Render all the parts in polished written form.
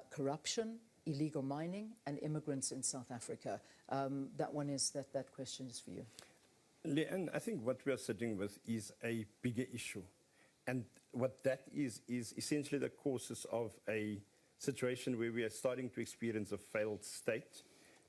corruption, illegal mining, and immigrants in South Africa. That question is for you. Leanne, I think what we are sitting with is a bigger issue. And what that is essentially the causes of a situation where we are starting to experience a failed state.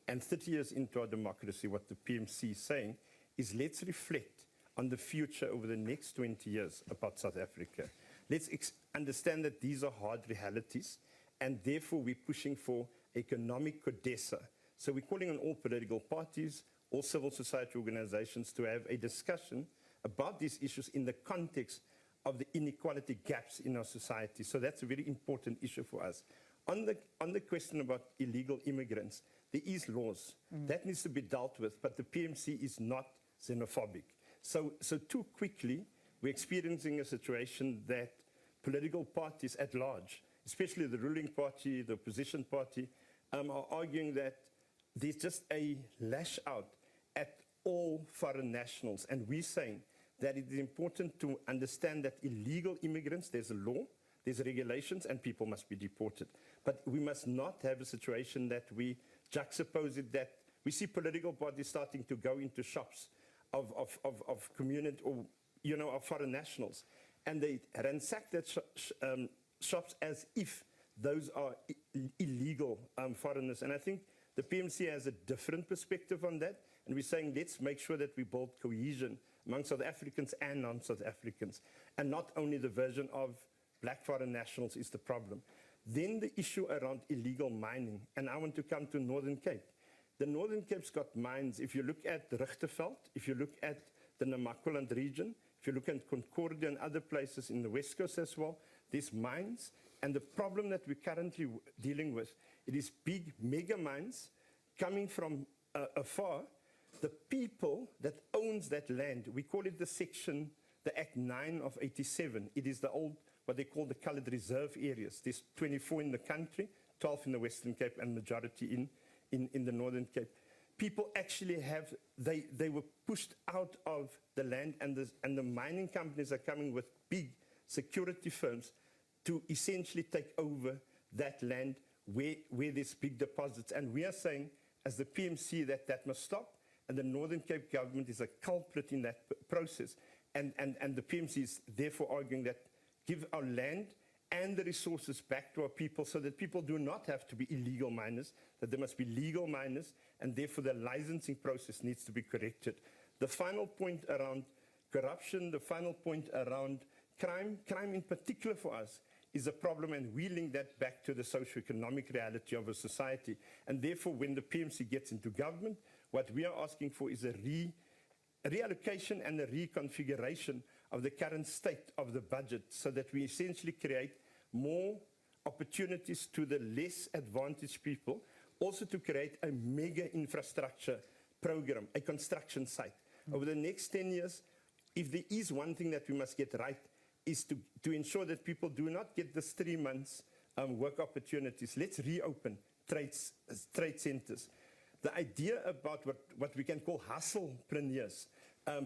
And 30 years into our democracy, what the PMC is saying is let's reflect on the future over the next 20 years about South Africa. Let's understand that these are hard realities, and therefore we're pushing for economic CODESA. So we're calling on all political parties, all civil society organizations to have a discussion about these issues in the context of the inequality gaps in our society. So that's a very important issue for us. On the question about illegal immigrants, there is laws. That needs to be dealt with, but the PMC is not xenophobic. So too quickly, we're experiencing a situation that political parties at large, especially the ruling party, the opposition party, are arguing that there's just a lash out at all foreign nationals. And we're saying that it is important to understand that illegal immigrants, there's a law, there's regulations, and people must be deported. But we must not have a situation that we juxtapose it, that we see political parties starting to go into shops of community or, of foreign nationals. And they ransack that shops as if those are illegal foreigners. And I think the PMC has a different perspective on that. And we're saying, let's make sure that we build cohesion among South Africans and non-South Africans. And not only the version of black foreign nationals is the problem. Then the issue around illegal mining. And I want to come to Northern Cape. The Northern Cape's got mines. If you look at Richterveld, if you look at the Namaqualand region, if you look at Concordia and other places in the West Coast as well, there's mines. And the problem that we're currently dealing with, it is big mega mines coming from afar. The people that owns that land, we call it the Act 9 of 87. It is the old, what they call the colored reserve areas. There's 24 in the country, 12 in the Western Cape, and majority in the Northern Cape. People actually have, they were pushed out of the land, and the mining companies are coming with big security firms to essentially take over that land where there's big deposits. And we are saying, as the PMC, that must stop, and the Northern Cape government is a culprit in that process. And the PMC is therefore arguing that give our land and the resources back to our people so that people do not have to be illegal miners, that there must be legal miners, and therefore the licensing process needs to be corrected. The final point around corruption, the final point around crime in particular for us is a problem, and we link that back to the socioeconomic reality of a society. And therefore, when the PMC gets into government, what we are asking for is a reallocation and a reconfiguration of the current state of the budget so that we essentially create more opportunities to the less advantaged people, also to create a mega infrastructure program, a construction site. Over the next 10 years, if there is one thing that we must get right, is to ensure that people do not get this 3 months work opportunities. Let's reopen trade centers. The idea about what we can call hustlepreneurs,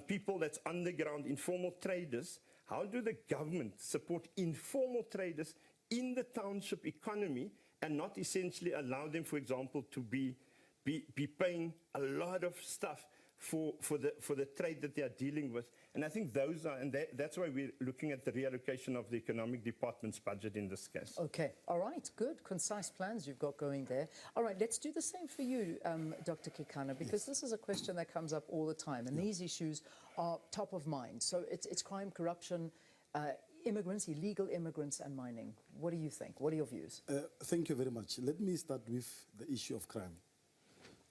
people that's underground, informal traders, how do the government support informal traders in the township economy and not essentially allow them, for example, to be paying a lot of stuff for the trade that they are dealing with? And I think those are, and that's why we're looking at the reallocation of the economic department's budget in this case. Okay, all right, good, concise plans you've got going there. All right, let's do the same for you, Dr. Kekana, because this is a question that comes up all the time, and these issues are top of mind. So it's crime, corruption, immigrants, illegal immigrants, and mining. What do you think? What are your views? Thank you very much. Let me start with the issue of crime.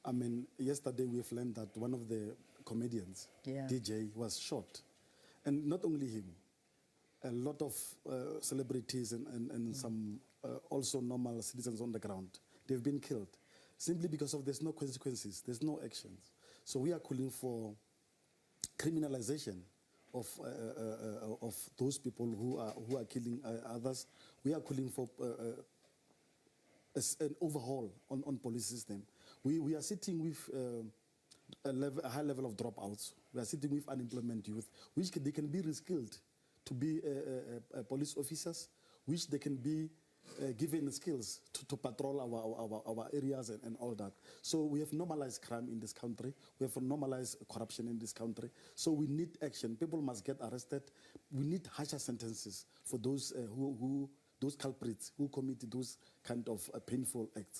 I mean, yesterday we've learned that one of the comedians, DJ, was shot. And not only him, a lot of celebrities and some also normal citizens on the ground, they've been killed simply because there's no consequences, there's no actions. So we are calling for criminalization of those people who are killing others. We are calling for an overhaul on police system. We are sitting with a high level of dropouts. We are sitting with unemployment youth, which they can be reskilled to be police officers, which they can be given skills to patrol our areas and all that. So we have normalized crime in this country. We have normalized corruption in this country. So we need action. People must get arrested. We need harsher sentences for those those culprits who commit those kind of painful acts.